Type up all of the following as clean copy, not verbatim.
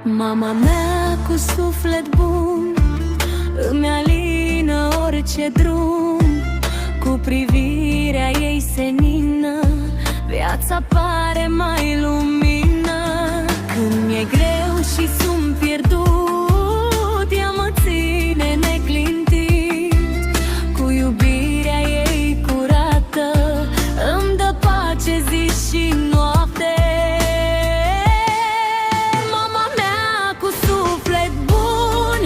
Mama mea cu suflet bun îmi alină orice drum. Cu privirea ei senină viața pare mai lumină. Când mi-e greu și sunt pierdut, ea mă ține neclintit. Cu iubirea ei curată îmi dă pace zi și noapte. Mama mea cu suflet bun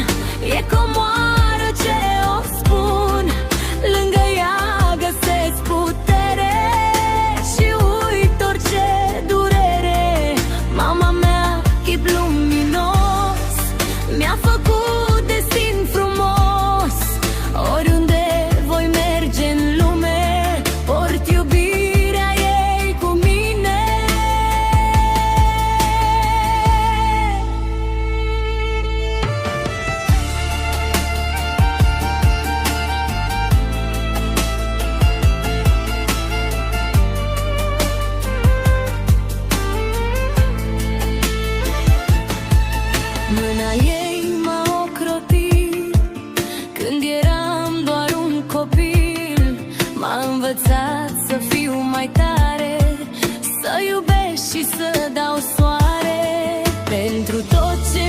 e comoară ce o spun. Lângă ea găsesc putere și uit orice durere. Mama mea, chip luminos, mi-a făcut destin frumos. Oriunde voi merge în lume, port iubirea ei cu mine. Mâna ei m-a ocrotit când eram doar un copil. M-a învățat să fiu mai tare, să iubesc și să dau soare. Pentru tot ce